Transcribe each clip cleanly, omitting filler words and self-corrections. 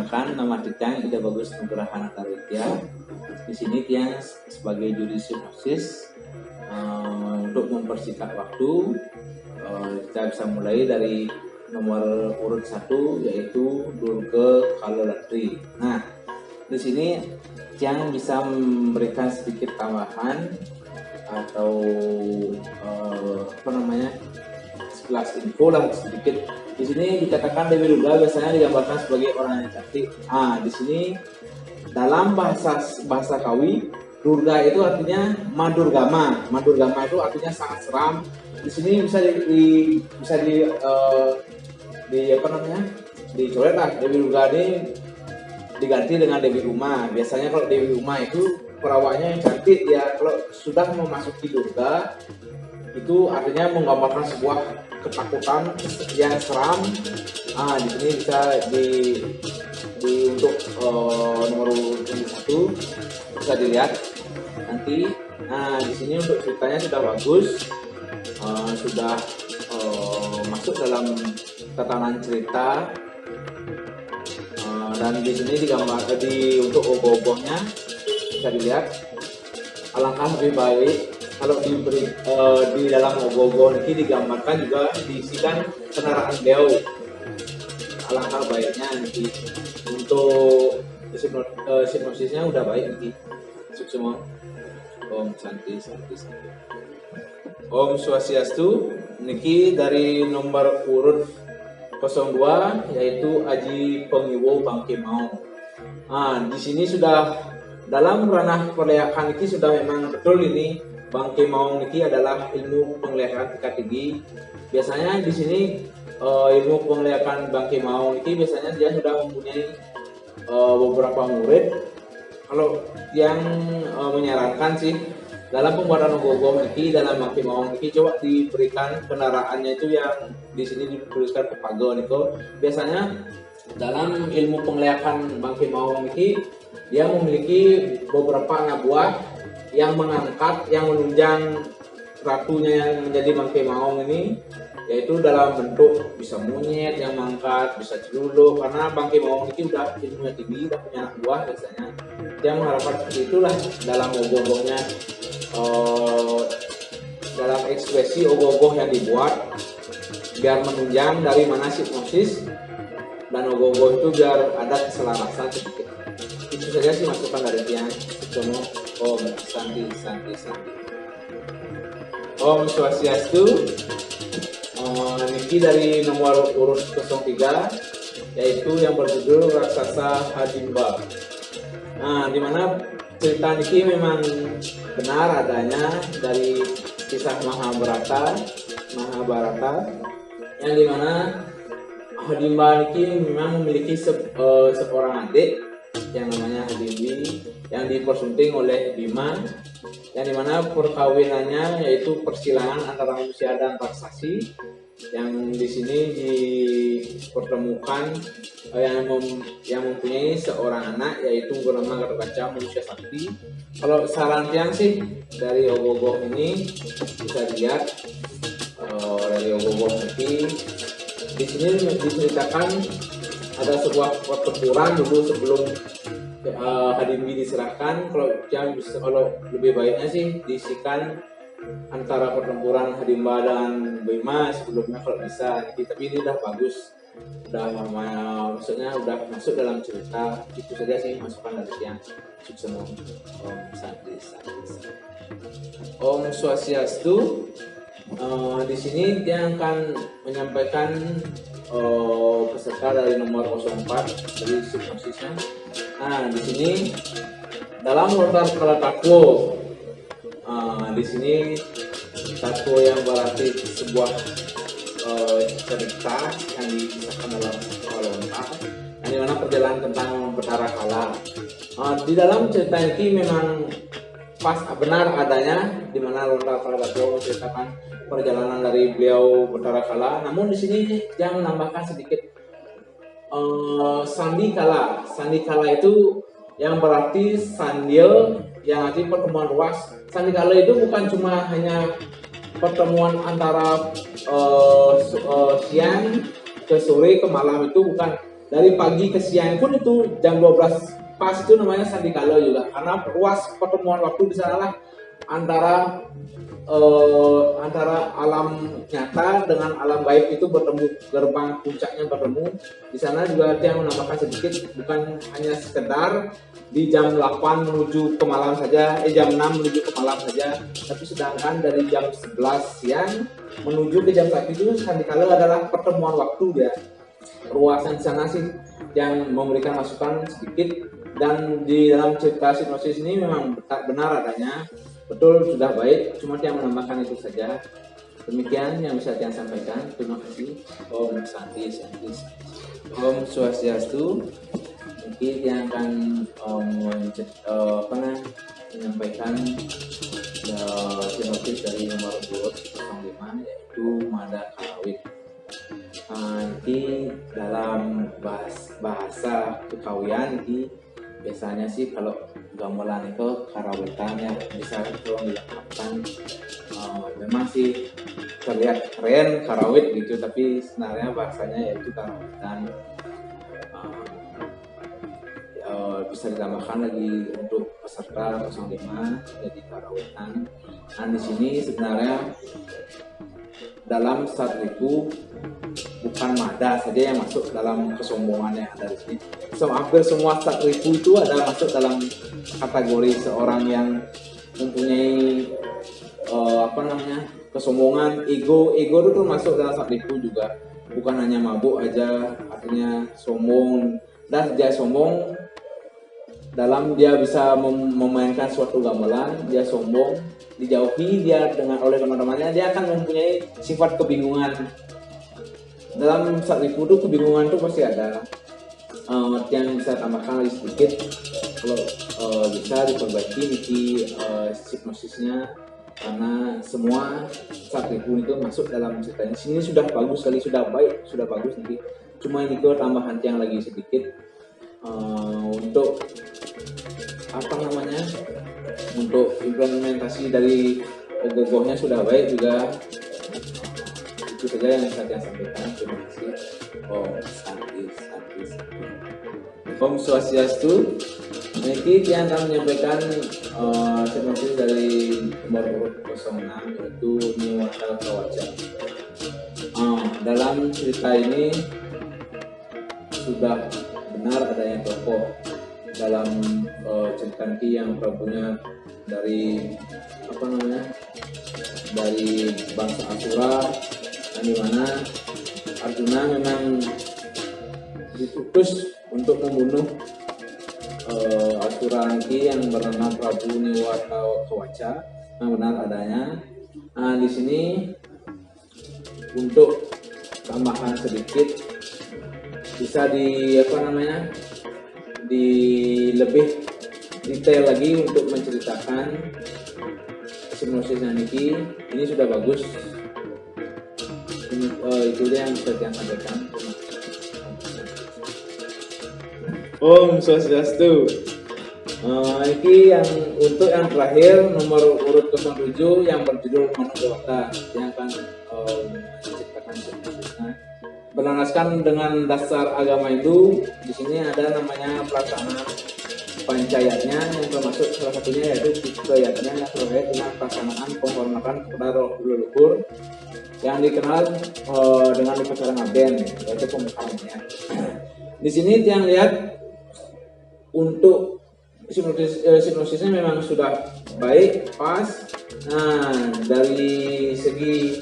perkenalkan, nama Tiang Ida Bagus Nugraha Natalitya. Di sini Tiang sebagai juri sinopsis. Untuk mempersingkat waktu, kita bisa mulai dari nomor urut 1 yaitu Durga Kalolatri. Nah, di sini Tiang bisa memberikan sedikit tambahan atau sekelas info lah sedikit. Di sini dikatakan Dewi Durga biasanya digambarkan sebagai orang yang cantik. Di sini dalam bahasa Kawi, Durga itu artinya Madurgama. Madurgama itu artinya sangat seram. Di sini bisa dicoret lah. Dewi Durga ini diganti dengan Dewi Uma. Biasanya kalau Dewi Uma itu perawakannya yang cantik, ya kalau sudah memasuki Durga itu artinya menggambarkan sebuah ketakutan yang seram. Di sini bisa untuk nomor 1 bisa dilihat nanti. Di sini untuk ceritanya sudah bagus, sudah masuk dalam tatanan cerita, dan di sini digambar untuk ogoh-ogohnya bisa dilihat. Alangkah lebih baik kalau di dalam ogoh-ogoh ini digambarkan juga diisikan kendaraan beliau. Alangkah baiknya nanti untuk sinopsisnya udah baik nanti. Semua. Om Santi. Om Swastiastu. Niki dari nomor urut 02 yaitu Aji Pengiwo Bangke Mau. Di sini sudah dalam ranah perlihakan ini sudah memang betul ini Bangke Mau niki adalah ilmu penglihatan tingkat tinggi. Biasanya di sini ilmu penglihatan Bangke Mau niki biasanya dia sudah mempunyai beberapa murid. Kalau yang menyarankan sih dalam pembuatan ogoh-ogoh niki dalam Bangke Mau niki coba diberikan kendaraannya itu yang di sini dituliskan Pepago niko. Biasanya dalam ilmu penglihatan Bangke Mau niki dia memiliki beberapa anak buah yang mengangkat, yang menunjang ratunya yang menjadi Bangke Maung ini, yaitu dalam bentuk bisa monyet yang mengangkat, bisa celuluk, karena Bangke Maung ini udah ilmunya tinggi, udah punya anak buah biasanya. Dia mengharapkan seperti itulah dalam ogoh-ogohnya, dalam ekspresi ogoh-ogoh yang dibuat biar menunjang dari mana sinopsis dan ogoh-ogoh itu biar ada keselarasan sedikit. Itu saja sih masukan dari Tiang. Semua Om Santi. Om Swastiastu. Niki dari nomor urut 03 yaitu yang berjudul Raksasa Hadimba. Dimana cerita niki memang benar adanya dari kisah Mahabharata, yang dimana Hadimba niki memang memiliki seorang adik yang namanya Hadimbi, yang dipersunting oleh Bima, yang dimana perkawinannya yaitu persilangan antara manusia dan raksasi, yang di sini dipertemukan yang mempunyai seorang anak yaitu bernama Gatotkaca manusia sakti. Kalau saran Tiang sih dari ogoh-ogoh ini bisa dilihat dari ogoh-ogoh ini di sini diceritakan ada sebuah pertempuran dulu sebelum Hadimbi diserahkan. Kalau lebih baiknya sih diisikan antara pertempuran Hadimba dan Bima sebelumnya kalau bisa. Tapi ini udah bagus, maksudnya udah masuk dalam cerita. Itu saja sih masukan dari yang semua. Om Santi. Om Swastiastu. Di sini dia akan menyampaikan peserta dari nomor 04 dari sinopsisnya. Di sini dalam lontar kala takwo. Di sini takwo yang berarti sebuah cerita yang dikisahkan dalam lontar, yang dimana perjalanan tentang Betara Kala. Di dalam cerita ini memang benar adanya di mana lontar kala takwo menceritakan perjalanan dari beliau Betara Kala. Namun di sini yang menambahkan sedikit Sandi Kala. Sandi Kala itu yang berarti sandil, yang arti pertemuan luas. Sandi Kala itu bukan cuma hanya pertemuan antara siang ke sore ke malam, itu bukan. dari pagi ke siang pun itu jam 12 pas itu namanya sandi kala juga, karena ruas pertemuan waktu di sana lah antara antara alam nyata dengan alam gaib itu bertemu, gerbang puncaknya bertemu. Di sana juga yang menambahkan sedikit, bukan hanya sekedar di jam 8 menuju ke malam saja, jam 6 menuju ke malam saja, tapi sedangkan dari jam 11 siang menuju ke jam 1 itu sandikala adalah pertemuan waktu dia. Ruasan di sana sih yang memberikan masukan sedikit, dan di dalam cerita hipnosis ini memang benar adanya, betul sudah baik, cuma yang menambahkan itu saja. Demikian yang bisa saya sampaikan. Terima kasih. Om Santi. Om Swastiastu. Mungkin yang akan menyampaikan hipnosis dari nomor 205 yaitu Mada Kawit. Nanti dalam bahasa kekawian ini biasanya sih kalau gamelan itu karawitan ya, bisa tolong dilengkapkan. Memang sih terlihat keren karawit gitu, tapi sebenarnya bahasanya yaitu karawitan. Bisa ditambahkan lagi untuk peserta 05 jadi karawitan. Nah di sini sebenarnya dalam saat itu bukan Mada saja yang masuk dalam kesombongan yang ada di sini. Hampir semua satripu itu ada masuk dalam kategori seorang yang mempunyai kesombongan, ego itu termasuk dalam satripu juga. Bukan hanya mabuk aja, artinya sombong, dan dia sombong dalam dia bisa memainkan suatu gamelan, dia sombong, dijauhi dia oleh teman-temannya, dia akan mempunyai sifat kebingungan. Dalam saat itu kebingungan itu pasti ada. Yang bisa tambahkan lagi sedikit, kalau bisa diperbaiki di hipnosisnya, karena semua saat itu masuk dalam cerita ini. Sini sudah bagus sekali, sudah baik, sudah bagus nanti. Cuma ini ke tambahan yang lagi sedikit untuk untuk implementasi dari ogoh-ogohnya sudah baik juga. Itu saja yang saya sampaikan. Terima kasih. Om Santi. Om Swastiastu. Nanti yang akan menyampaikan hipnosis dari nomor urut 06 yaitu Niwata Kawaca. Dalam cerita ini sudah benar adanya tokoh dalam cerita ini yang prabunya dari dari bangsa Asura, di mana Arjuna memang diutus untuk membunuh Asura ini yang bernama Prabu Niwata Kawaca, yang benar adanya. Nah, di sini untuk tambahan sedikit bisa di lebih detail lagi untuk menceritakan hipnosis ini sudah bagus. Itu dia yang bisa saya sampaikan. Om Swastiastu. Ini yang untuk yang terakhir nomor urut 07 yang berjudul Manu Dewata, yang akan menceritakan hipnosisnya. Berlandaskan dengan dasar agama Hindu, di sini ada namanya pelaksanaan pancayatnya, yang termasuk salah satunya yaitu yatnya yang terkait dengan pelaksanaan penghormatan kepada roh leluhur yang dikenal dengan upacara ngaben, yaitu pembukaannya. Di sini yang lihat untuk hipnosisnya memang sudah baik, pas. Nah, dari segi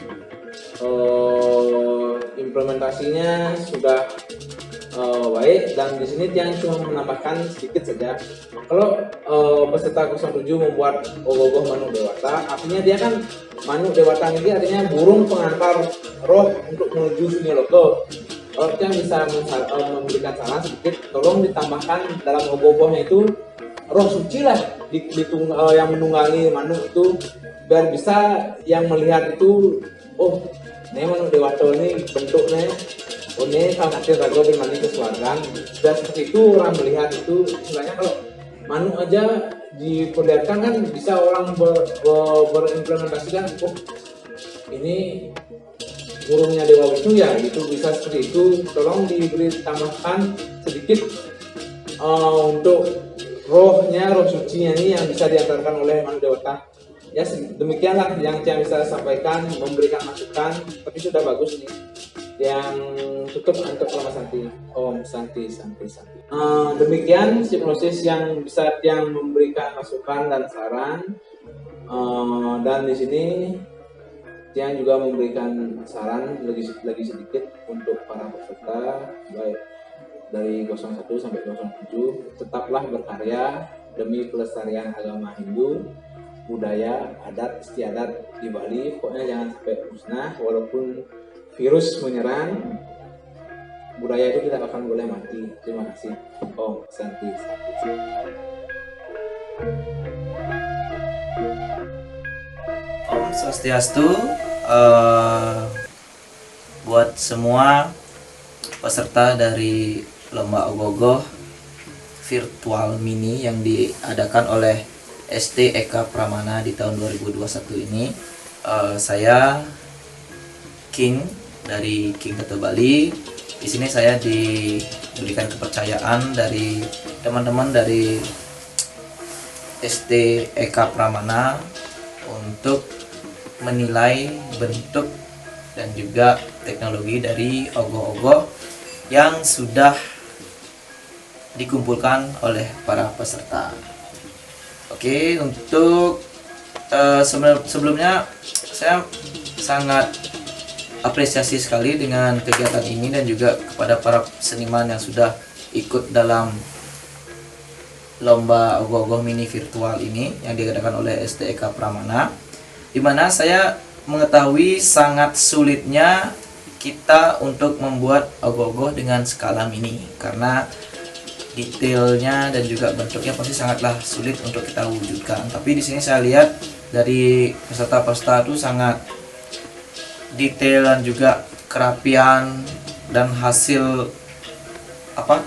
implementasinya sudah baik, dan di sini yang cuma menambahkan sedikit saja. Kalau peserta 07 membuat ogoh-ogoh Manu Dewata, artinya dia kan Manu Dewata ini artinya burung pengantar roh untuk menuju Sungai Logo. Kalau yang bisa memberikan saran sedikit, tolong ditambahkan dalam ogoh-ogohnya itu roh suci lah yang menunggangi Manu itu, biar bisa yang melihat itu, oh ini Manu Dewata ini bentuknya, oh ini kalau nanti raga bermandi kesuargan, dan seperti itu orang melihat itu. Sebenarnya kalau Manu aja diperlihatkan kan bisa orang berimplementasikan, oh ini burungnya Dewa Wisnu ya itu bisa seperti itu. Tolong diberi tambahkan sedikit untuk roh sucinya ini yang bisa diantarkan oleh Manu Dewata. Ya demikianlah yang saya bisa sampaikan, memberikan masukan, tapi sudah bagus nih. Yang tutup untuk Lama Santi. Om Santi Santi Santi. Demikian hipnosis yang bisa yang memberikan masukan dan saran. Dan di sini yang juga memberikan saran lagi sedikit untuk para peserta baik dari 01 sampai 07, tetaplah berkarya demi pelestarian agama Hindu, budaya, adat, istiadat di Bali. Pokoknya jangan sampai musnah, walaupun virus menyerang, budaya itu tidak akan boleh mati. Terima kasih. Om Santi Santi. Om Swastiastu. Buat semua peserta dari Lomba Ogoh-Ogoh virtual mini yang diadakan oleh SD Eka Pramana di tahun 2021 ini, saya King dari King Tattoo Bali. Di sini saya diberikan kepercayaan dari teman-teman dari SD Eka Pramana untuk menilai bentuk dan juga teknologi dari ogoh-ogoh yang sudah dikumpulkan oleh para peserta. Oke, untuk sebelumnya saya sangat apresiasi sekali dengan kegiatan ini dan juga kepada para seniman yang sudah ikut dalam lomba ogoh-ogoh mini virtual ini yang diadakan oleh SDEK Pramana, di mana saya mengetahui sangat sulitnya kita untuk membuat ogoh-ogoh dengan skala mini, karena detailnya dan juga bentuknya pasti sangatlah sulit untuk kita wujudkan. Tapi di sini saya lihat dari peserta-peserta itu sangat detail dan juga kerapian dan hasil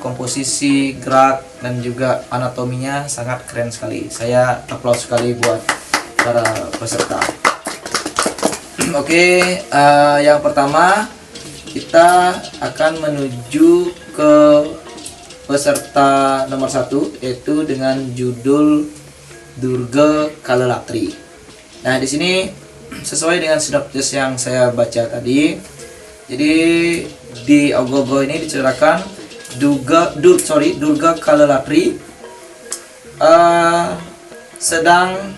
komposisi gerak dan juga anatominya sangat keren sekali. Saya aplaus sekali buat para peserta. Oke, yang pertama kita akan menuju ke peserta nomor 1, yaitu dengan judul Durga Kalalatri. Nah, di sini sesuai dengan sinopsis yang saya baca tadi, jadi di ogoh-ogoh ini diceritakan Durga Kalalatri sedang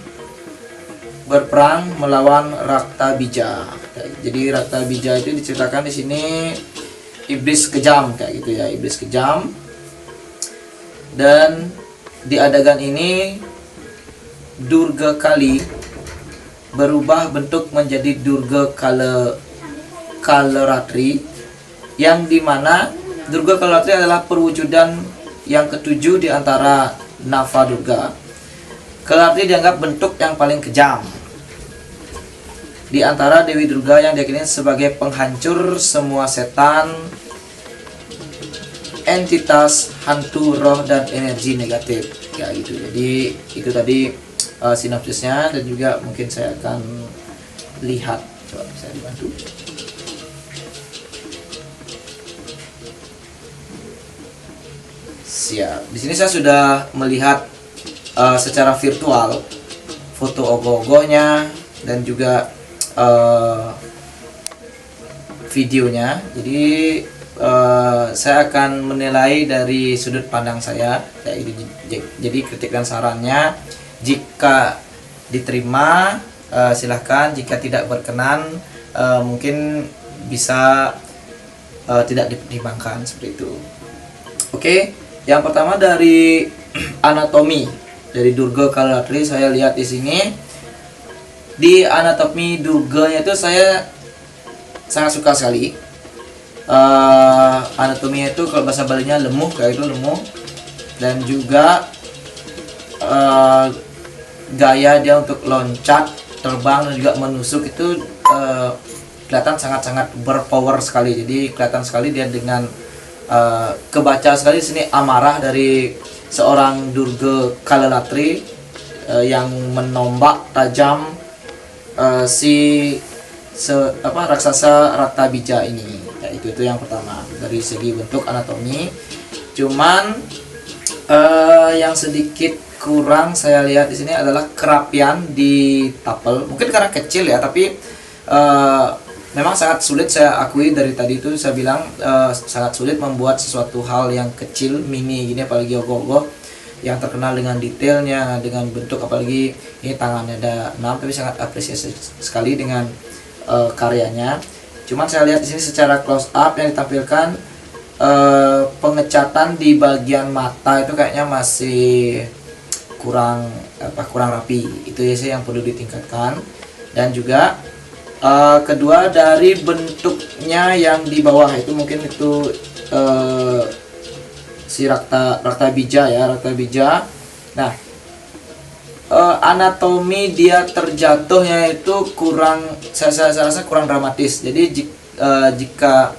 berperang melawan Raktabija. Jadi Raktabija itu diceritakan di sini iblis kejam kayak gitu ya, iblis kejam. Dan di adegan ini Durga Kali berubah bentuk menjadi Durga Kalaratri, yang dimana Durga Kalaratri adalah perwujudan yang ketujuh di antara Nava Durga. Kalaratri dianggap bentuk yang paling kejam di antara Dewi Durga yang diyakini sebagai penghancur semua setan, entitas, hantu, roh, dan energi negatif kayak gitu. Jadi itu tadi sinopsisnya, dan juga mungkin saya akan lihat, coba saya dibantu. Siap. Di sini saya sudah melihat secara virtual foto ogoh-ogohnya dan juga videonya. Jadi saya akan menilai dari sudut pandang saya. Jadi kritik dan sarannya jika diterima silahkan, jika tidak berkenan mungkin bisa tidak dipertimbangkan seperti itu. Oke, yang pertama dari anatomi dari Durga Kalaratri, saya lihat di sini di anatomi Durganya itu saya sangat suka sekali. Anatominya itu kalau bahasa Balinya lemuh, kayak itu lemuh, dan juga gaya dia untuk loncat, terbang, dan juga menusuk itu kelihatan sangat-sangat berpower sekali. Jadi kelihatan sekali dia dengan kebaca sekali di sini amarah dari seorang Durga Kalaratri yang menombak tajam si raksasa Raktabija ini. Ya, itu yang pertama dari segi bentuk anatomi. Cuman yang sedikit kurang saya lihat di sini adalah kerapian di tapel. Mungkin karena kecil ya, tapi memang sangat sulit, saya akui dari tadi itu saya bilang sangat sulit membuat sesuatu hal yang kecil mini gini, apalagi ogoh-ogoh yang terkenal dengan detailnya, dengan bentuk, apalagi ini tangannya ada 6, tapi sangat apresiasi sekali dengan karyanya. Cuman saya lihat di sini secara close up yang ditampilkan pengecatan di bagian mata itu kayaknya masih kurang rapi. Itu sih yang perlu ditingkatkan. Dan juga kedua dari bentuknya yang di bawah itu mungkin itu si Raktabija ya, Raktabija. Nah, anatomi dia terjatuhnya itu kurang, saya rasa kurang dramatis. Jadi jika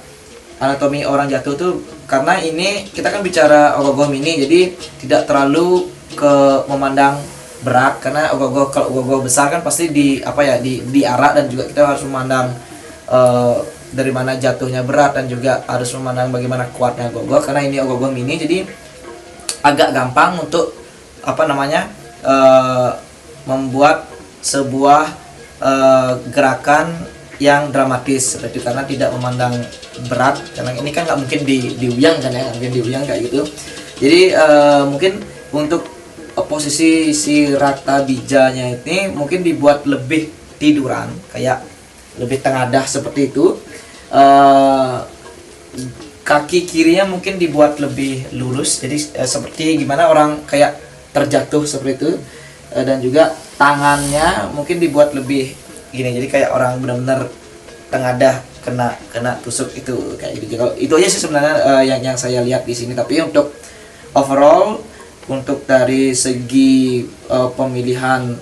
anatomi orang jatuh tuh, karena ini kita kan bicara ogoh-ogoh mini, jadi tidak terlalu memandang berat, karena kalau ogoh-ogoh besar kan pasti diarak, dan juga kita harus memandang dari mana jatuhnya berat, dan juga harus memandang bagaimana kuatnya ogoh-ogoh. Karena ini ogoh-ogoh mini, jadi agak gampang untuk membuat sebuah gerakan yang dramatis seperti itu, karena tidak memandang berat, karena ini kan nggak mungkin diuyang kan ya, nggak mungkin diuyang kayak gitu. Jadi mungkin untuk posisi si Raktabijanya ini mungkin dibuat lebih tiduran, kayak lebih tengadah seperti itu. Kaki kirinya mungkin dibuat lebih lurus, jadi seperti gimana orang kayak terjatuh seperti itu. Dan juga tangannya mungkin dibuat lebih gini, jadi kayak orang benar-benar tengadah kena tusuk itu kayak gitu. Kalau itu aja sih sebenarnya yang saya lihat di sini. Tapi untuk overall, untuk dari segi pemilihan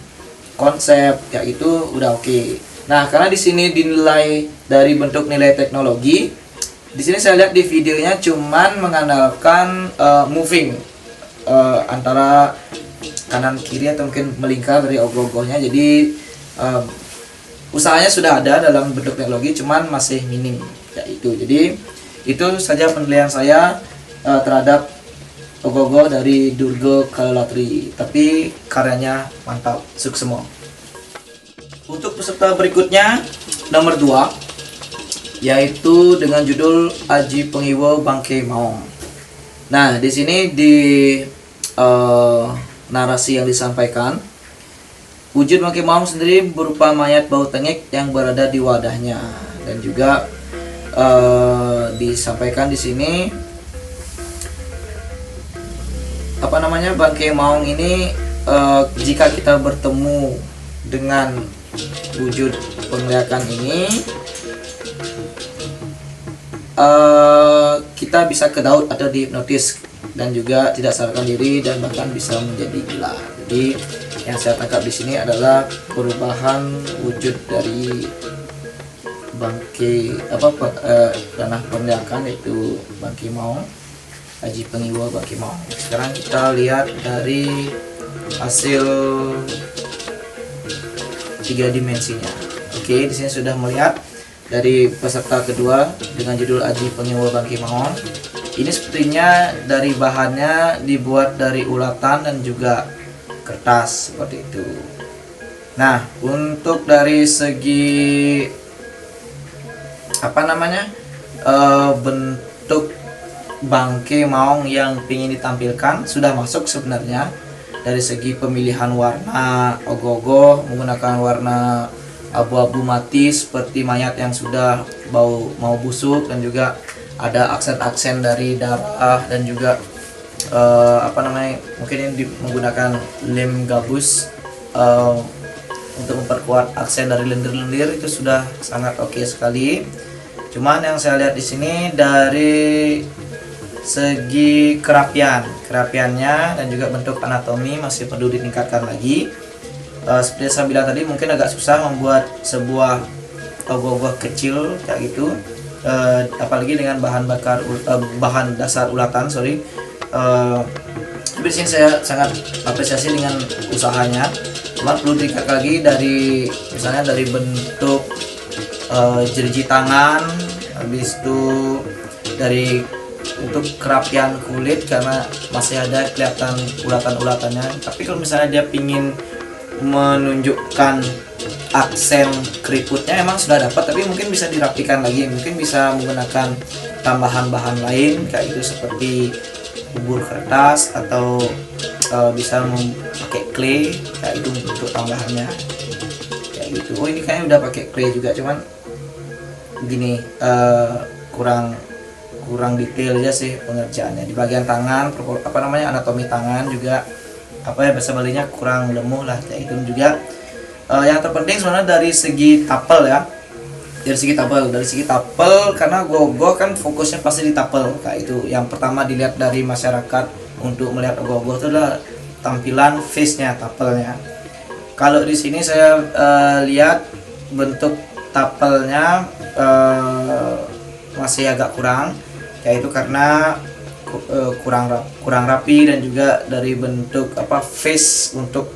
konsep ya itu udah oke. Nah, karena di sini dinilai dari bentuk nilai teknologi, di sini saya lihat di videonya cuman mengandalkan moving antara kanan kiri atau mungkin melingkar dari ogoh-ogohnya. Jadi usahanya sudah ada dalam bentuk teknologi, cuman masih minim ya itu. Jadi itu saja penilaian saya terhadap ogoh-ogoh dari Durga Kalalatri, tapi karyanya mantap, sukses semua. Untuk peserta berikutnya nomor 2, yaitu dengan judul Aji Pengiwo Bangke Maong. Nah, di sini di narasi yang disampaikan, wujud Bangke Maong sendiri berupa mayat bau tengik yang berada di wadahnya, dan juga disampaikan di sini Bangke Maong ini jika kita bertemu dengan wujud penglihakan ini, kita bisa kedaud atau dihipnotis, dan juga tidak sadarkan diri, dan bahkan bisa menjadi gila. Jadi yang saya tangkap di sini adalah perubahan wujud dari Bangke ranah penglihakan, yaitu Bangke Maong, Aji Pengiwo Bangke Maong. Sekarang kita lihat dari hasil 3 dimensinya. Oke, di sini sudah melihat dari peserta kedua dengan judul Aji Pengiwo Bangke Maong. Ini sepertinya dari bahannya dibuat dari ulatan dan juga kertas seperti itu. Nah, untuk dari segi bentuk Bangke Maong yang ingin ditampilkan sudah masuk sebenarnya. Dari segi pemilihan warna ogoh-ogoh menggunakan warna abu-abu mati seperti mayat yang sudah mau busuk, dan juga ada aksen-aksen dari darah, dan juga mungkin ini menggunakan lem gabus untuk memperkuat aksen dari lendir-lendir. Itu sudah sangat oke sekali. Cuman yang saya lihat di sini dari segi kerapiannya dan juga bentuk anatomi masih perlu ditingkatkan lagi. Seperti saya bilang tadi, mungkin agak susah membuat sebuah ogoh-ogoh kecil kayak gitu, apalagi dengan bahan dasar ulatan. Tapi di sini saya sangat apresiasi dengan usahanya. Cuma perlu ditingkatkan lagi dari misalnya dari bentuk jeriji tangan, habis itu dari untuk kerapian kulit karena masih ada kelihatan ulatan-ulatannya. Tapi kalau misalnya dia pingin menunjukkan aksen keriputnya emang sudah dapat, tapi mungkin bisa dirapikan lagi, mungkin bisa menggunakan tambahan bahan lain kayak gitu seperti bubur kertas atau bisa pakai clay kayak itu untuk tambahannya kayak gitu. Oh ini kayaknya udah pakai clay juga, cuman gini kurang detail aja sih pengerjaannya di bagian tangan, anatomi tangan juga bahasa Balinya kurang lemuh lah kayak itu juga. Yang terpenting sebenarnya dari segi tapel ya, dari segi tapel karena ogoh-ogoh kan fokusnya pasti di tapel kayak itu. Yang pertama dilihat dari masyarakat untuk melihat ogoh-ogoh itu adalah tampilan face-nya, tapelnya. Kalau di sini saya lihat bentuk tapelnya masih agak kurang yaitu karena kurang rapi, dan juga dari bentuk face untuk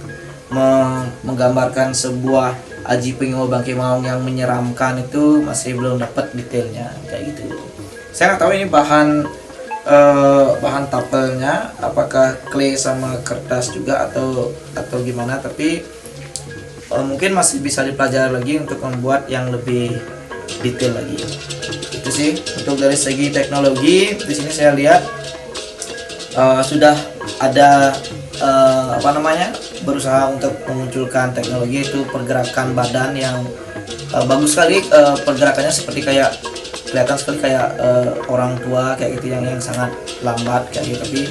menggambarkan sebuah Aji Pengiwo Bangke Maung yang menyeramkan itu masih belum dapat detailnya kayak gitu. Saya nggak tahu ini bahan tapelnya apakah clay sama kertas juga atau gimana, tapi mungkin masih bisa dipelajari lagi untuk membuat yang lebih detail lagi. Itu sih untuk dari segi teknologi. Di sini saya lihat sudah ada berusaha untuk memunculkan teknologi itu pergerakan badan yang bagus sekali, pergerakannya seperti kelihatan sekali kayak orang tua kayak gitu yang sangat lambat kayak gitu, tapi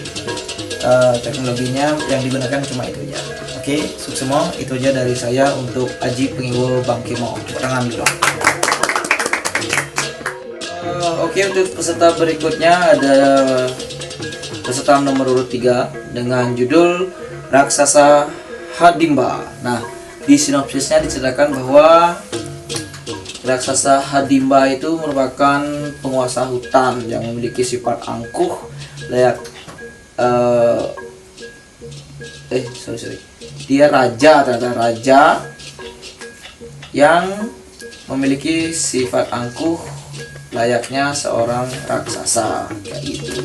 teknologinya yang digunakan cuma itu aja. Oke, sukses semua. Itu aja dari saya untuk Aji Pengiwo Bangke Maung. Tepuk tangan dulu. Oke, untuk peserta berikutnya ada peserta nomor urut 3 dengan judul Raksasa Hadimba. Nah, di sinopsisnya diceritakan bahwa Raksasa Hadimba itu merupakan penguasa hutan yang memiliki sifat angkuh, layak dia raja yang memiliki sifat angkuh layaknya seorang raksasa kayak gitu.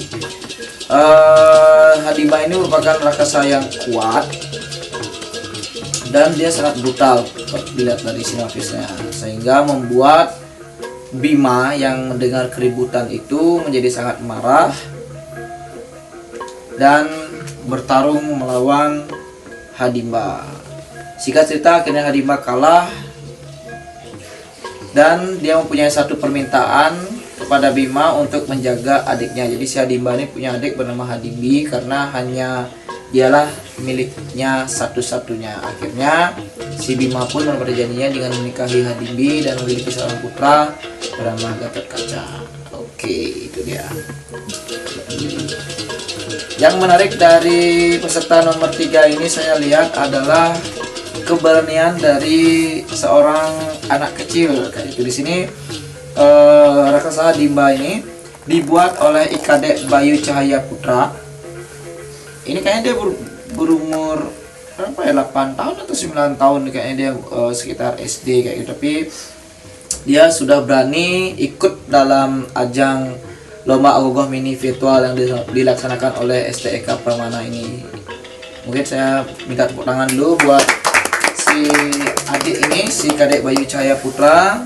Hadimba ini merupakan raksasa yang kuat dan dia sangat brutal dilihat dari sinopsisnya, sehingga membuat Bima yang mendengar keributan itu menjadi sangat marah dan bertarung melawan Hadimba. Singkat cerita, akhirnya Hadimba kalah dan dia mempunyai satu permintaan kepada Bima untuk menjaga adiknya. Jadi si Hadimba ini punya adik bernama Hadimbi karena hanya dialah miliknya satu-satunya. Akhirnya si Bima pun berjanjinya dengan menikahi Hadimbi dan memiliki seorang putra bernama Gatotkaca. Oke, itu dia. Yang menarik dari peserta nomor 3 ini saya lihat adalah keberanian dari seorang anak kecil kayak itu. Di sini Raksasa Hadimba ini dibuat oleh IKD Bayu Cahaya Putra. Ini kayaknya dia berumur berapa ya, 8 tahun atau 9 tahun kayaknya dia, sekitar SD kayak gitu, tapi dia sudah berani ikut dalam ajang lomba ogoh mini virtual yang dilaksanakan oleh STEK Pramana ini. Mungkin saya minta tepuk tangan dulu buat si adik ini, si Kadek Bayu Cahaya Putra.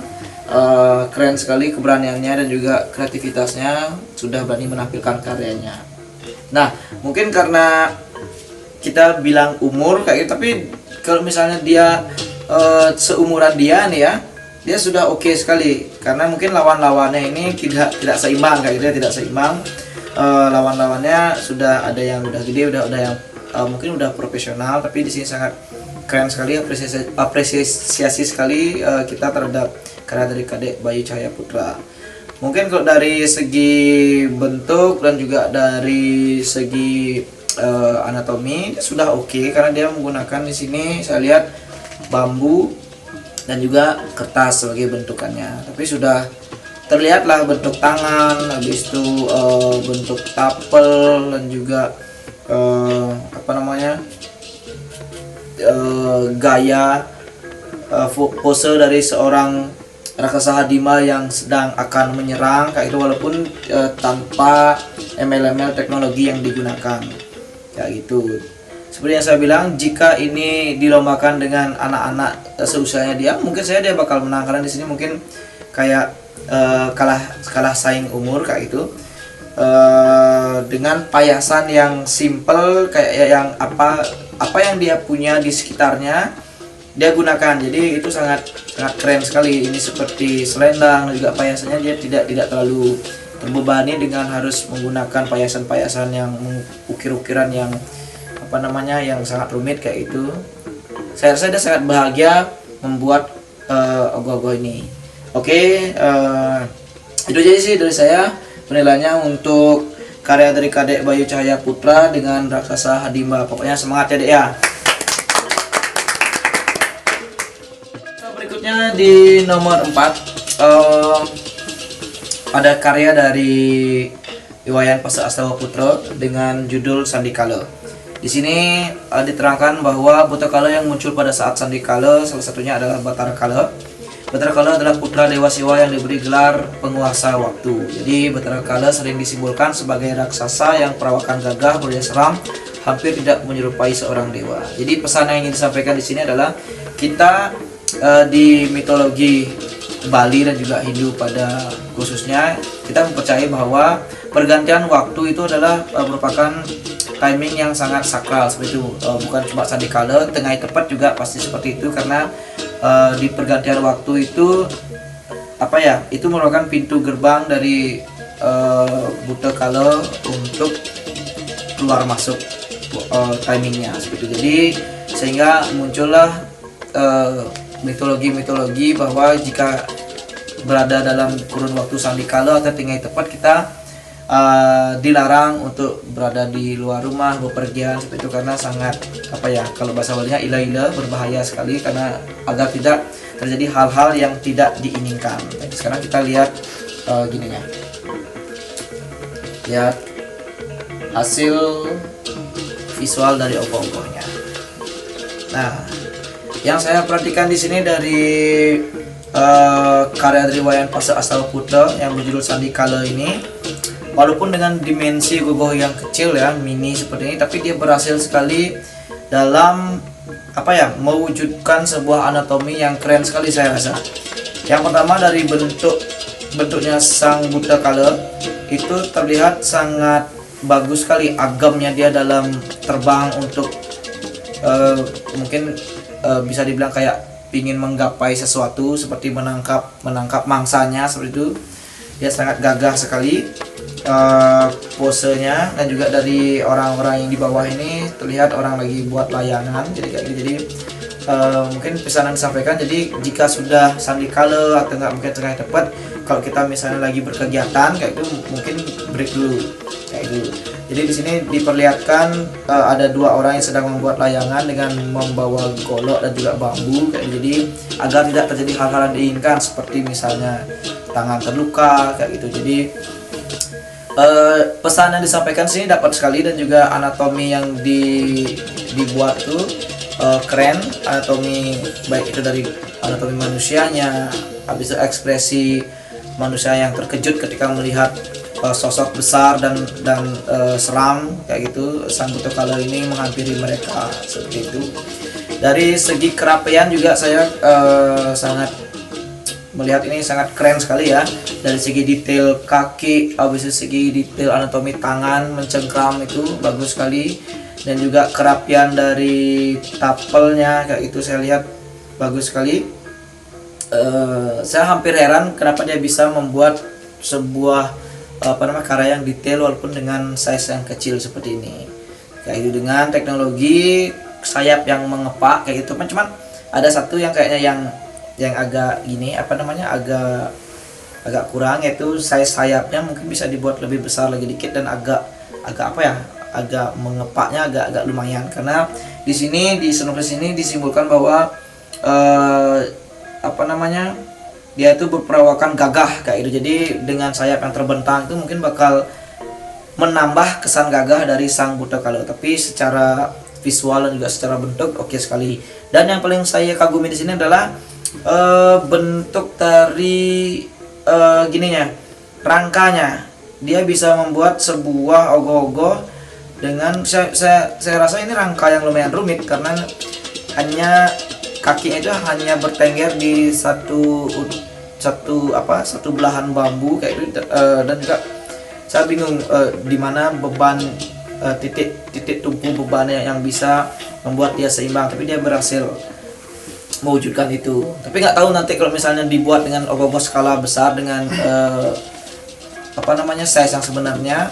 Keren sekali keberaniannya dan juga kreativitasnya, sudah berani menampilkan karyanya. Nah, mungkin karena kita bilang umur kayak gitu, tapi kalau misalnya dia seumuran dia nih ya, dia sudah oke sekali, karena mungkin lawan-lawannya ini tidak seimbang kayak gitu ya, tidak seimbang. Lawan-lawannya sudah ada yang udah gede, udah yang mungkin udah profesional, tapi di sini sangat keren sekali, apresiasi sekali kita terhadap karya dari Kadek Bayu Cahaya Putra. Mungkin kalau dari segi bentuk dan juga dari segi anatomi sudah oke, karena dia menggunakan di sini saya lihat bambu dan juga kertas sebagai bentukannya, tapi sudah terlihatlah bentuk tangan, habis itu bentuk tapel dan juga gaya pose dari seorang raksasa Hadimba yang sedang akan menyerang kayak itu, walaupun tanpa ML teknologi yang digunakan kayak gitu. Seperti yang saya bilang, jika ini dilombakan dengan anak-anak seusianya dia, mungkin saya dia bakal menang, karena di sini mungkin kayak kalah saing umur kayak gitu. Dengan payasan yang simple kayak yang apa yang dia punya di sekitarnya dia gunakan, jadi itu sangat keren sekali. Ini seperti selendang dan juga payasannya dia tidak terlalu terbebani dengan harus menggunakan payasan yang ukir-ukiran yang yang sangat rumit kayak itu. Saya rasa dia sangat bahagia membuat ogoh-ogoh ini. Oke, itu aja sih dari saya penilaiannya untuk karya dari Kadek Bayu Cahaya Putra dengan Raksasa Hadimba. Pokoknya semangat ya Dek ya. Berikutnya di nomor 4 ada karya dari Iwayan Pasa Astawa Putra dengan judul Sandikala. Di sini diterangkan bahwa buta kala yang muncul pada saat sandikala salah satunya adalah Batara Kala. Batara Kala adalah putra Dewa Siwa yang diberi gelar penguasa waktu. Jadi Batara Kala sering disimbolkan sebagai raksasa yang perawakan gagah, berdaya seram, hampir tidak menyerupai seorang dewa. Jadi pesan yang ingin disampaikan di sini adalah kita di mitologi Bali dan juga Hindu pada khususnya, kita mempercayai bahwa pergantian waktu itu adalah merupakan timing yang sangat sakral seperti itu. Bukan cuma sandikala, tengah tepat juga pasti seperti itu, karena di pergantian waktu itu itu merupakan pintu gerbang dari buta kala untuk keluar masuk timingnya seperti itu. Jadi sehingga muncullah mitologi bahwa jika berada dalam kurun waktu sandikala atau tengah tepat, kita dilarang untuk berada di luar rumah, bepergian seperti itu, karena sangat kalau bahasa Balinya ila-ila, berbahaya sekali, karena agar tidak terjadi hal-hal yang tidak diinginkan. Jadi sekarang kita lihat gininya, lihat hasil visual dari ogoh-ogohnya. Nah, yang saya perhatikan di sini dari karya dari Wayan Pasa Astawa Putra yang berjudul Sandikala ini, walaupun dengan dimensi ogoh yang kecil ya, mini seperti ini, tapi dia berhasil sekali dalam mewujudkan sebuah anatomi yang keren sekali saya rasa. Yang pertama dari bentuknya sang buta kala itu terlihat sangat bagus sekali, agamnya dia dalam terbang untuk mungkin bisa dibilang kayak ingin menggapai sesuatu, seperti menangkap mangsanya seperti itu. Dia sangat gagah sekali posenya, dan juga dari orang-orang yang di bawah ini terlihat orang lagi buat layangan, jadi kayak gitu. Jadi mungkin pesanan disampaikan, jadi jika sudah sandikala atau enggak mungkin tengah tepat, kalau kita misalnya lagi berkegiatan kayak itu, mungkin break dulu kayak gitu. Jadi di sini diperlihatkan ada dua orang yang sedang membuat layangan dengan membawa golok dan juga bambu kayak gitu. Jadi agar tidak terjadi hal-hal yang diinginkan, seperti misalnya tangan terluka kayak gitu. Jadi pesan yang disampaikan sini dapat sekali, dan juga anatomi yang dibuat tuh keren. Anatomi baik itu dari anatomi manusianya, habis itu ekspresi manusia yang terkejut ketika melihat sosok besar dan seram kayak gitu. Sang buta kala ini menghampiri mereka seperti itu. Dari segi kerapian juga saya sangat melihat ini sangat keren sekali ya. Dari segi detail kaki, habis itu segi detail anatomi tangan mencengkram itu bagus sekali, dan juga kerapian dari tapelnya kayak itu saya lihat bagus sekali. Saya hampir heran kenapa dia bisa membuat sebuah karya yang detail walaupun dengan size yang kecil seperti ini kayak gitu, dengan teknologi sayap yang mengepak kayak gitu. Cuman ada satu yang kayaknya yang agak gini agak kurang, yaitu size sayapnya mungkin bisa dibuat lebih besar lagi dikit, dan agak mengepaknya agak lumayan, karena di sini di sinopsis ini disimbolkan bahwa dia itu berperawakan gagah kayak itu. Jadi dengan sayap yang terbentang itu mungkin bakal menambah kesan gagah dari sang buta kala, tapi secara visual dan juga secara bentuk oke sekali. Dan yang paling saya kagumi di sini adalah bentuk dari gininya, rangkanya. Dia bisa membuat sebuah ogoh-ogoh dengan saya rasa ini rangka yang lumayan rumit karena hanya kakinya itu hanya bertengger di satu belahan bambu kayak itu, dan juga saya bingung di mana beban titik tumpu bebannya yang bisa membuat dia seimbang, tapi dia berhasil mewujudkan itu. Tapi nggak tahu nanti kalau misalnya dibuat dengan ogoh-ogoh skala besar dengan size yang sebenarnya,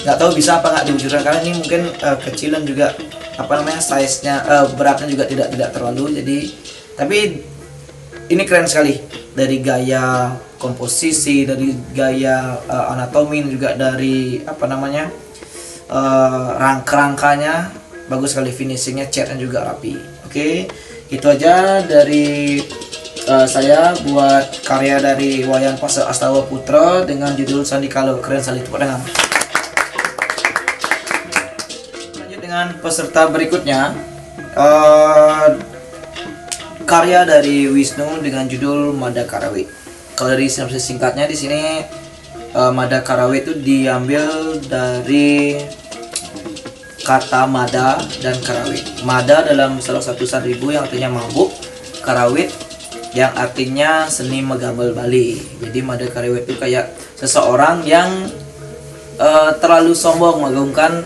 nggak tahu bisa apa nggak diwujudkan, karena ini mungkin kecil dan juga size-nya beratnya juga tidak terlalu. Jadi tapi ini keren sekali dari gaya komposisi, dari gaya anatomi, juga dari rangkanya bagus sekali, finishingnya, catnya juga rapi. Oke, itu aja dari saya buat karya dari Wayan Pase Astawa Putra dengan judul Sandikala. Keren sekali, tepuk tangan. Lanjut dengan peserta berikutnya, karya dari Wisnu dengan judul Mada Karawi. Kalau dari sinopsis singkatnya di sini, Mada Karawi itu diambil dari kata mada dan karawit. Mada dalam salah satu sadribu yang artinya mabuk, karawit yang artinya seni megambel Bali. Jadi Mada Karawi itu kayak seseorang yang terlalu sombong mengagungkan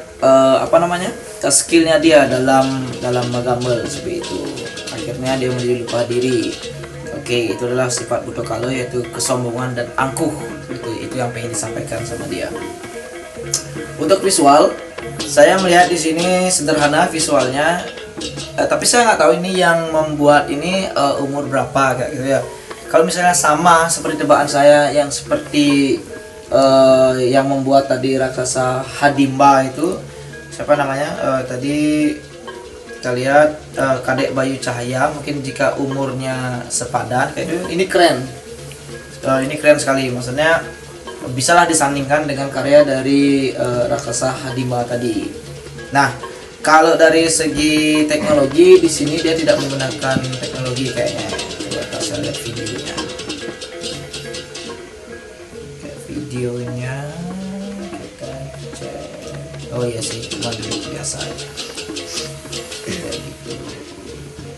skillnya dia dalam megambel seperti itu. Akhirnya dia menjadi lupa diri. Oke, itu adalah sifat Budokala, yaitu kesombongan dan angkuh. Itu yang pengen disampaikan sama dia. Untuk visual, saya melihat di sini sederhana visualnya, tapi saya nggak tahu ini yang membuat ini umur berapa kayak gitu ya. Kalau misalnya sama seperti tebakan saya yang seperti yang membuat tadi raksasa Hadimba itu, siapa namanya tadi kita lihat, Kadek Bayu Cahaya, mungkin jika umurnya sepadan kayak itu, ini keren. Ini keren sekali, maksudnya bisalah disandingkan dengan karya dari raksasa Hadimba tadi. Nah, kalau dari segi teknologi di sini dia tidak menggunakan teknologi kayaknya. Coba kita lihat videonya. Videonya kita cek. Oh iya sih, cuma biasa aja.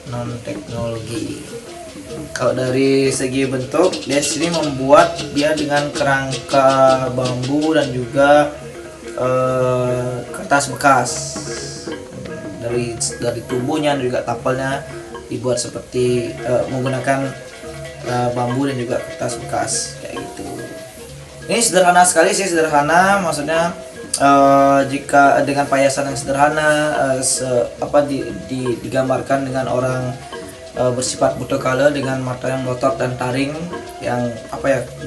Non teknologi. Kalau dari segi bentuk, dia sini membuat dia dengan kerangka bambu dan juga kertas bekas. Dari tubuhnya dan juga tapelnya dibuat seperti menggunakan bambu dan juga kertas bekas kayak gitu. Ini sederhana sekali sih, sederhana maksudnya. Jika dengan payasan yang sederhana, digambarkan dengan orang bersifat Budokala dengan mata yang melotot dan taring, yang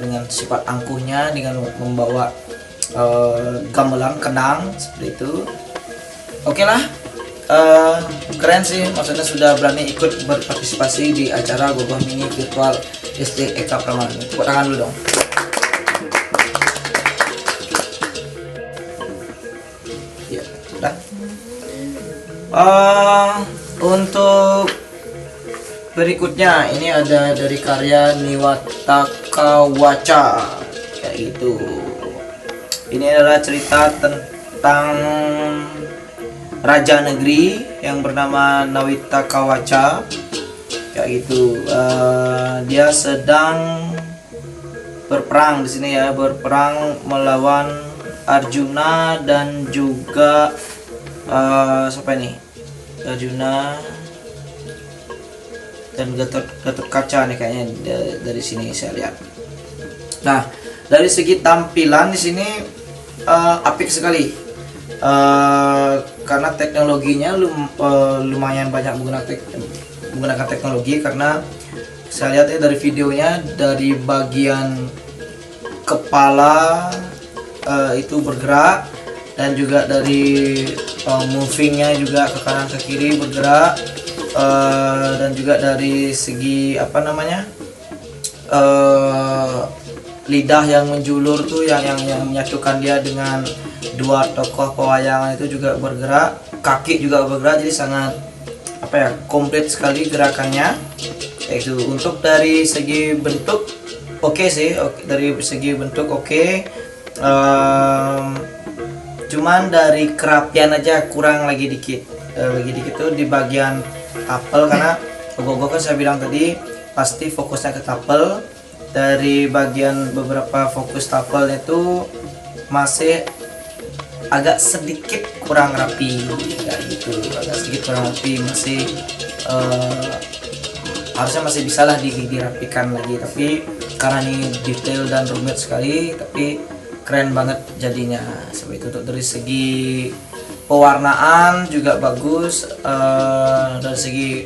dengan sifat angkuhnya, dengan membawa gamelan kenang seperti itu. Oke lah, keren sih, maksudnya sudah berani ikut berpartisipasi di acara Gogoh Mini Virtual STEK Pramana. Tepuk tangan dulu dong. Untuk berikutnya ini ada dari karya Niwataka Waca kayak gitu. Ini adalah cerita tentang raja negeri yang bernama Nawitaka Waca kayak gitu. Dia sedang berperang di sini ya, berperang melawan Arjuna dan juga siapa ini? Arjuna dan Gatot Kaca nih kayaknya dari sini saya lihat. Nah, dari segi tampilan di sini apik sekali. Karena teknologinya lumayan banyak menggunakan teknologi, karena saya lihat dari videonya, dari bagian kepala itu bergerak, dan juga dari movingnya juga ke kanan ke kiri bergerak, dan juga dari segi lidah yang menjulur tuh yang menyatukan dia dengan dua tokoh pewayangan itu juga bergerak, kaki juga bergerak, jadi sangat komplit sekali gerakannya. Itu untuk dari segi bentuk oke sih, dari segi bentuk oke. Cuman dari kerapian aja kurang lagi dikit, tuh di bagian tapel, karena ogoh-ogoh kan saya bilang tadi pasti fokusnya ke tapel. Dari bagian beberapa fokus tapel itu masih agak sedikit kurang rapi, kayak gitu, agak sedikit kurang rapi, masih harusnya masih bisa lah dirapikan lagi, tapi karena ini detail dan rumit sekali, tapi keren banget jadinya seperti itu. Untuk dari segi pewarnaan juga bagus, dari segi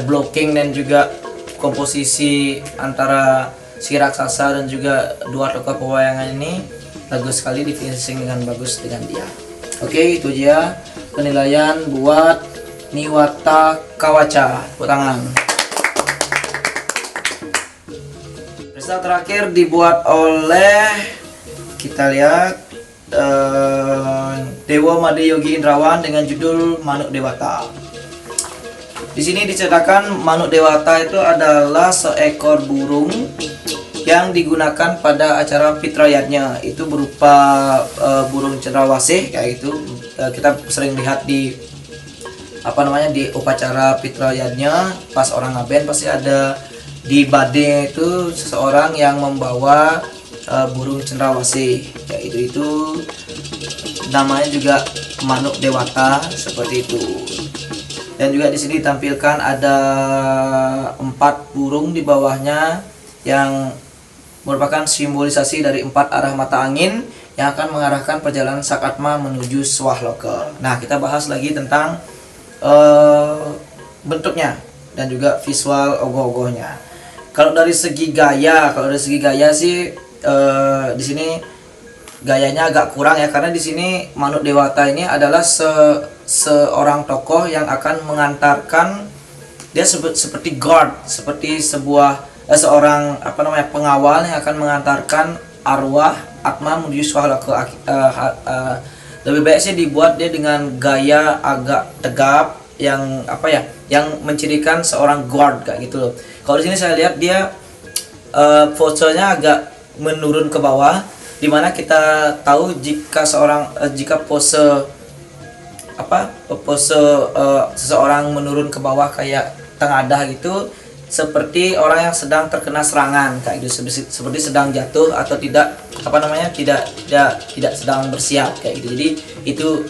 blocking dan juga komposisi antara si raksasa dan juga dua tokoh pewayangan ini bagus sekali, di finishing dengan bagus dengan dia. Oke, itu dia penilaian buat Niwata Kawaca. Tepuk tangan. Result terakhir dibuat oleh, kita lihat, Dewa Madyogi Indrawan dengan judul Manuk Dewata. Di sini diceritakan Manuk Dewata itu adalah seekor burung yang digunakan pada acara fitrayatnya. Itu berupa burung cendrawasih kayak itu. Kita sering lihat di di upacara fitrayatnya, pas orang ngaben pasti ada di bade itu seseorang yang membawa burung cendrawasih kayak itu namanya juga Manuk Dewata seperti itu. Dan juga di sini ditampilkan ada 4 burung di bawahnya yang merupakan simbolisasi dari 4 arah mata angin yang akan mengarahkan perjalanan Sakatma menuju Swahloka. Nah, kita bahas lagi tentang bentuknya dan juga visual ogoh-ogohnya. Kalau dari segi gaya sih di sini gayanya agak kurang ya, karena di sini Manuk Dewata ini adalah seorang tokoh yang akan mengantarkan, dia seperti guard, seperti seorang pengawal yang akan mengantarkan arwah Atma menuju Swahloka. Lebih baik sih dibuat dia dengan gaya agak tegap yang yang mencirikan seorang guard kayak gitu loh. Kalau di sini saya lihat dia posenya agak menurun ke bawah, dimana kita tahu jika pose seseorang menurun ke bawah kayak tengadah gitu, seperti orang yang sedang terkena serangan kayak gitu, seperti sedang jatuh atau tidak sedang bersiap kayak gitu. Jadi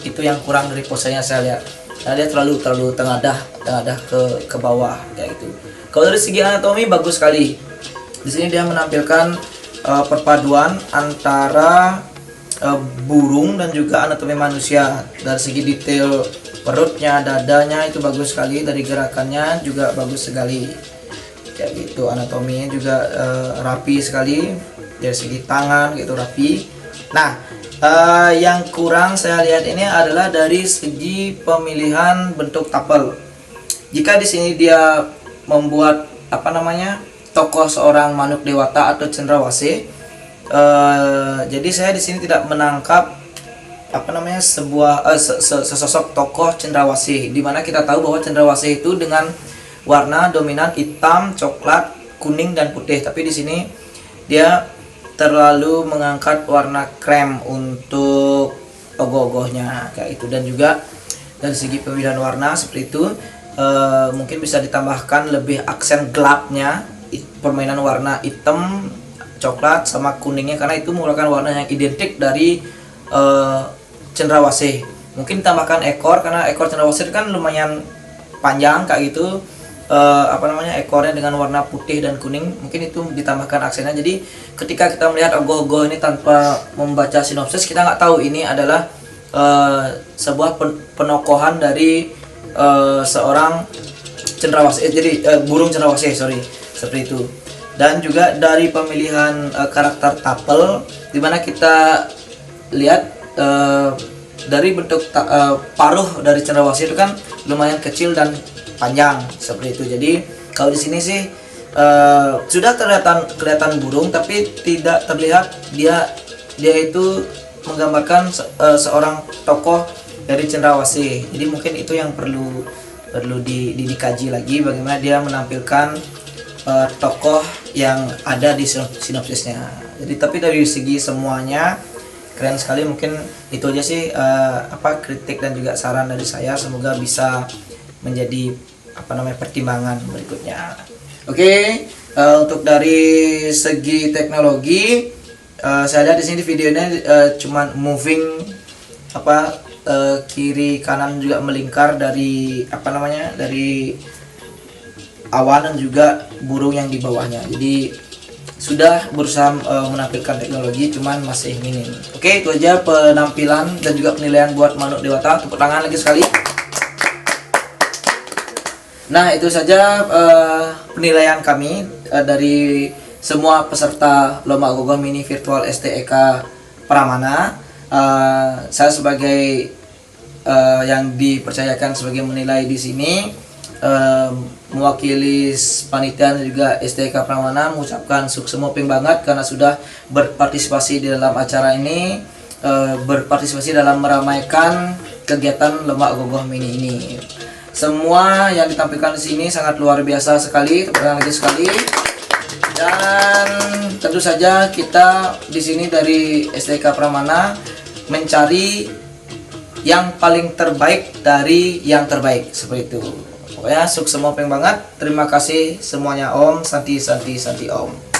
itu yang kurang dari posenya saya lihat. Nah, dia terlalu tengadah ke bawah kayak gitu. Kalau dari segi anatomi bagus sekali. Di sini dia menampilkan perpaduan antara burung dan juga anatomi manusia. Dari segi detail perutnya, dadanya itu bagus sekali, dari gerakannya juga bagus sekali kayak gitu. Anatominya juga rapi sekali, dari segi tangan gitu rapi. Nah, yang kurang saya lihat ini adalah dari segi pemilihan bentuk tapel. Jika di sini dia membuat tokoh seorang Manuk Dewata atau cendrawasih, jadi saya di sini tidak menangkap sesosok tokoh cendrawasih, dimana kita tahu bahwa cendrawasih itu dengan warna dominan hitam, coklat, kuning dan putih. Tapi di sini dia terlalu mengangkat warna krem untuk ogoh-ogohnya kayak itu. Dan juga dari segi pemilihan warna seperti itu, mungkin bisa ditambahkan lebih aksen gelapnya, permainan warna hitam, coklat sama kuningnya, karena itu merupakan warna yang identik dari cendrawasih. Mungkin ditambahkan ekor, karena ekor cendrawasih kan lumayan panjang kayak gitu, ekornya dengan warna putih dan kuning, mungkin itu ditambahkan aksennya. Jadi ketika kita melihat ogoh-ogoh ini tanpa membaca sinopsis, kita nggak tahu ini adalah sebuah penokohan dari seorang cendrawasih, burung cendrawasih, seperti itu. Dan juga dari pemilihan karakter tapel, dimana kita lihat dari bentuk paruh dari cendrawasih itu kan lumayan kecil dan panjang seperti itu. Jadi kalau di sini sih sudah kelihatan burung, tapi tidak terlihat dia itu menggambarkan seorang tokoh dari cendrawasih. Jadi mungkin itu yang perlu dikaji lagi, bagaimana dia menampilkan tokoh yang ada di sinopsisnya. Jadi tapi dari segi semuanya keren sekali. Mungkin itu aja sih kritik dan juga saran dari saya. Semoga bisa menjadi pertimbangan berikutnya. Oke, untuk dari segi teknologi, saya lihat di sini videonya cuman moving kiri kanan juga melingkar dari dari awan dan juga burung yang di bawahnya. Jadi sudah berusaha menampilkan teknologi, cuman masih minim. Oke, itu aja penampilan dan juga penilaian buat Manuk Dewata. Tepuk tangan lagi sekali. Nah, itu saja penilaian kami dari semua peserta Lomba Ogoh-ogoh Mini Virtual STEK Pramana. Saya sebagai yang dipercayakan sebagai menilai di sini, mewakili panitia dan juga STEK Pramana mengucapkan sukses moping banget karena sudah berpartisipasi di dalam acara ini, berpartisipasi dalam meramaikan kegiatan Lomba Ogoh-ogoh Mini ini. Semua yang ditampilkan di sini sangat luar biasa sekali, terima kasih lagi sekali. Dan tentu saja kita di sini dari STEK Pramana mencari yang paling terbaik dari yang terbaik, seperti itu. Pokoknya sukses mopeng banget. Terima kasih semuanya Om. Santi Om.